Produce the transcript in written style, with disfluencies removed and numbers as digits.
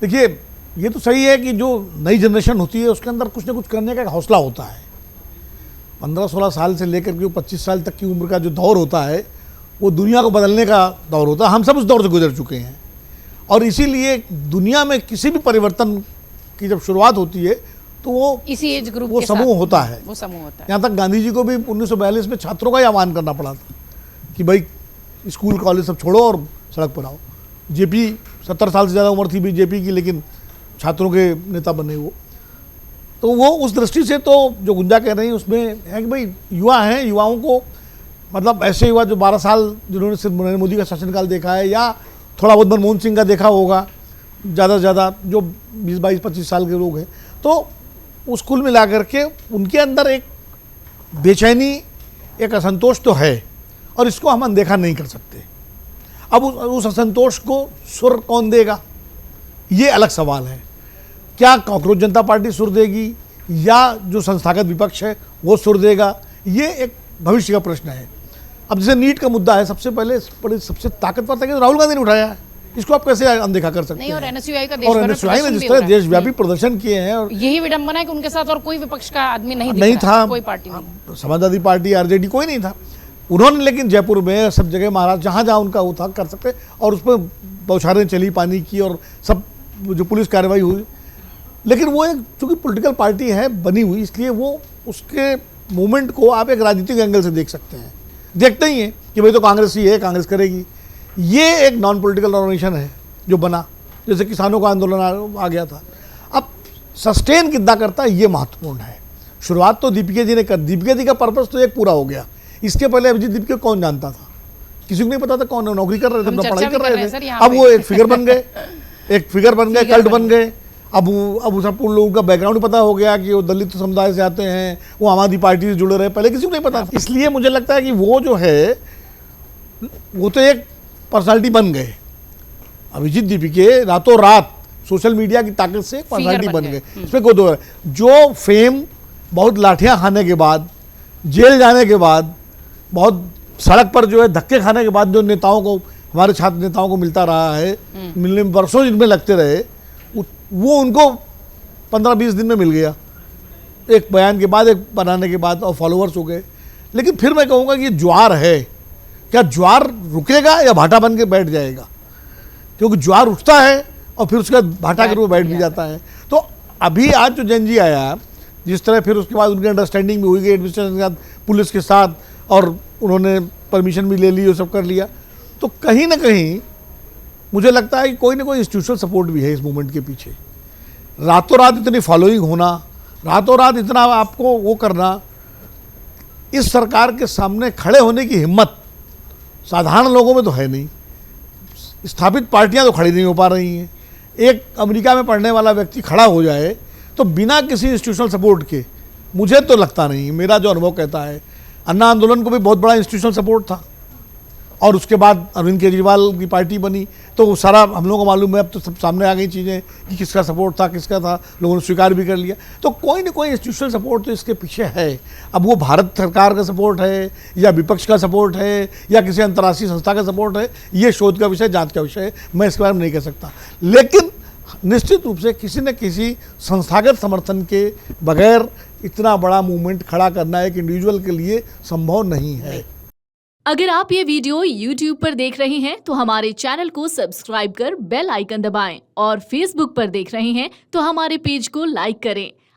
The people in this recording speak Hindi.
देखिए, ये तो सही है कि जो नई जनरेशन होती है उसके अंदर कुछ ना कुछ करने का एक हौसला होता है। 15-16 साल से लेकर के 25 साल तक की उम्र का जो दौर होता है वो दुनिया को बदलने का दौर होता है। हम सब उस दौर से गुजर चुके हैं और इसीलिए दुनिया में किसी भी परिवर्तन की जब शुरुआत होती है तो वो इसी एज ग्रुप वो के समूह साथ होता है। वो समूह होता है। यहाँ तक गांधी जी को भी 1942 में छात्रों का ही आह्वान करना पड़ा था कि भाई स्कूल कॉलेज सब छोड़ो और सड़क पर आओ। जेपी 70 साल से ज़्यादा उम्र थी बीजेपी की, लेकिन छात्रों के नेता बने वो। तो वो उस दृष्टि से तो जो गुंजा कह रही है उसमें है कि भाई युवा हैं, युवाओं को मतलब ऐसे युवा जो 12 साल जिन्होंने सिर्फ नरेंद्र मोदी का शासनकाल देखा है या थोड़ा बहुत मनमोहन सिंह का देखा होगा, ज़्यादा से ज़्यादा जो 20-22-25 साल के लोग हैं, तो उस कुल मिला करके उनके अंदर एक बेचैनी, एक असंतोष तो है और इसको हम अनदेखा नहीं कर सकते। अब उस असंतोष को सुर कौन देगा, ये अलग सवाल है। क्या कॉकरोच जनता पार्टी सुर देगी या जो संस्थागत विपक्ष है वो सुर देगा, ये एक भविष्य का प्रश्न है। अब जैसे नीट का मुद्दा है, सबसे पहले सबसे ताकतवर था कि राहुल गांधी ने उठाया है, इसको आप कैसे अनदेखा कर सकते नहीं, और हैं। एनएसयूआई का और एनएसयूआई ने जिस तरह देशव्यापी प्रदर्शन किए हैं, और यही विडंबना है कि उनके साथ और कोई विपक्ष का आदमी नहीं था, कोई पार्टी नहीं, समाजवादी पार्टी, आरजेडी कोई नहीं था। उन्होंने लेकिन जयपुर में सब जगह महाराज जहाँ जहाँ उनका वो था कर सकते, और उस पर बौछारें चली पानी की और सब जो पुलिस कार्रवाई हुई। लेकिन वो एक चूँकि पॉलिटिकल पार्टी है बनी हुई, इसलिए वो उसके मूवमेंट को आप एक राजनीतिक एंगल से देख सकते हैं। देखते ही हैं कि भाई तो कांग्रेस ही है, कांग्रेस करेगी। ये एक नॉन पॉलिटिकल ऑर्गेनाइजेशन है जो बना, जैसे किसानों का आंदोलन आ गया था। अब सस्टेन कितना करता है ये महत्वपूर्ण है। शुरुआत तो दीपिका जी ने कर, दीपिका जी का पर्पस तो एक पूरा हो गया। इसके पहले अभिजीत दीपिका कौन जानता था, किसी को नहीं पता था। कौन नौकरी कर रहे थे, अपना पढ़ाई कर रहे थे, अब वो एक फिगर बन गए, एक फिगर बन गए, कल्ट बन गए। अब सब उन लोगों का बैकग्राउंड पता हो गया कि वो दलित समुदाय से आते हैं, वो आम आदमी पार्टी से जुड़े रहे, पहले किसी को नहीं पता। इसलिए मुझे लगता है कि वो जो है वो तो एक पर्सनालिटी बन गए। अभिजीत दीपिके रातों रात सोशल मीडिया की ताकत से पर्सनालिटी बन गए, इसमें कोई दो है। जो फेम बहुत लाठियां खाने के बाद, जेल जाने के बाद, बहुत सड़क पर जो है धक्के खाने के बाद जो नेताओं को, हमारे छात्र नेताओं को मिलता रहा है, मिलने में वर्षों जिनमें लगते रहे, वो उनको 15-20 दिन में मिल गया, एक बयान के बाद, एक बनाने के बाद, और फॉलोअर्स हो गए। लेकिन फिर मैं कहूँगा कि ये ज्वार है, क्या ज्वार रुकेगा या भाटा बन के बैठ जाएगा? क्योंकि ज्वार उठता है और फिर उसके बाद भाटा के रूप में बैठ भी जाता है। तो अभी आज जो जैन जी आया, जिस तरह फिर उसके बाद उनकी अंडरस्टैंडिंग भी हुई गई एडमिनिस्ट्रेशन के साथ, पुलिस के साथ, और उन्होंने परमिशन भी ले ली और सब कर लिया, तो कहीं ना कहीं मुझे लगता है कि कोई ना कोई इंस्टीट्यूशनल सपोर्ट भी है इस मूवमेंट के पीछे। रातों रात इतनी फॉलोइंग होना, रातों रात इतना आपको वो करना, इस सरकार के सामने खड़े होने की हिम्मत साधारण लोगों में तो है नहीं। स्थापित पार्टियां तो खड़ी नहीं हो पा रही हैं। एक अमेरिका में पढ़ने वाला व्यक्ति खड़ा हो जाए तो बिना किसी इंस्टीट्यूशनल सपोर्ट के, मुझे तो लगता नहीं, मेरा जो अनुभव कहता है, अन्ना आंदोलन को भी बहुत बड़ा इंस्टीट्यूशनल सपोर्ट था, और उसके बाद अरविंद केजरीवाल की पार्टी बनी, तो वो सारा हम लोगों को मालूम है। अब तो सब सामने आ गई चीज़ें कि किसका सपोर्ट था, किसका था, लोगों ने स्वीकार भी कर लिया। तो कोई ना कोई इंस्टीट्यूशनल सपोर्ट तो इसके पीछे है। अब वो भारत सरकार का सपोर्ट है या विपक्ष का सपोर्ट है या किसी अंतर्राष्ट्रीय संस्था का सपोर्ट है, ये शोध का विषय, जांच का विषय है, मैं इसके बारे में नहीं कह सकता। लेकिन निश्चित रूप से किसी न किसी संस्थागत समर्थन के बगैर इतना बड़ा मूवमेंट खड़ा करना एक इंडिविजुअल के लिए संभव नहीं है। अगर आप ये वीडियो YouTube पर देख रहे हैं तो हमारे चैनल को सब्सक्राइब कर बेल आइकन दबाएं, और Facebook पर देख रहे हैं तो हमारे पेज को लाइक करें।